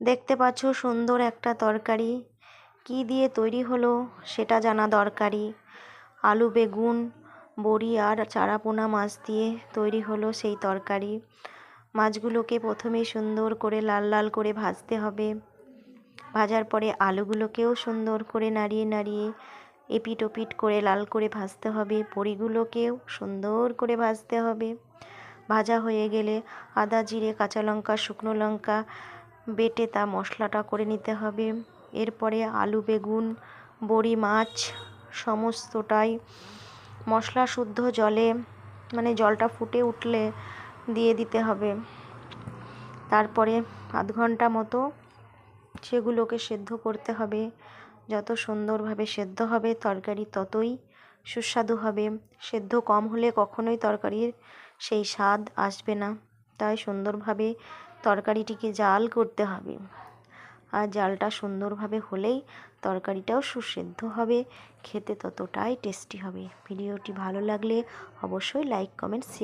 দেখতে পাচ্ছ সুন্দর একটা তরকারি, কি দিয়ে তৈরি হলো সেটা জানা দরকারি। আলু বেগুন বড়ি আর চারাপোনা মাছ দিয়ে তৈরি হলো সেই তরকারি। মাছগুলোকে প্রথমে সুন্দর করে লাল লাল করে ভাজতে হবে। ভাজার পরে আলুগুলোকেও সুন্দর করে নাড়িয়ে নাড়িয়ে এপিট ওপিট করে লাল করে ভাজতে হবে। বড়িগুলোকেও সুন্দর করে ভাজতে হবে। ভাজা হয়ে গেলে আদা জিরে কাঁচা লঙ্কা শুকনো লঙ্কা বেটে তা মশলাটা করে নিতে হবে। এরপরে আলু বেগুন বড়ি মাছ সমস্তটাই মশলা শুদ্ধ জলে, মানে জলটা ফুটে উঠলে দিয়ে দিতে হবে। তারপরে আধ ঘন্টা মতো সেগুলোকে সেদ্ধ করতে হবে। যত সুন্দরভাবে সেদ্ধ হবে তরকারি ততই সুস্বাদু হবে। সেদ্ধ কম হলে কখনোই তরকারির সেই স্বাদ আসবে না। তাই সুন্দরভাবে তরকারিটিকে জাল করতে হবে। আর জালটা সুন্দরভাবে হলেই তরকারিটাও সুসেদ্ধ হবে, খেতে ততটাই টেস্টি হবে। ভিডিওটি ভালো লাগলে অবশ্যই লাইক কমেন্ট শেয়ার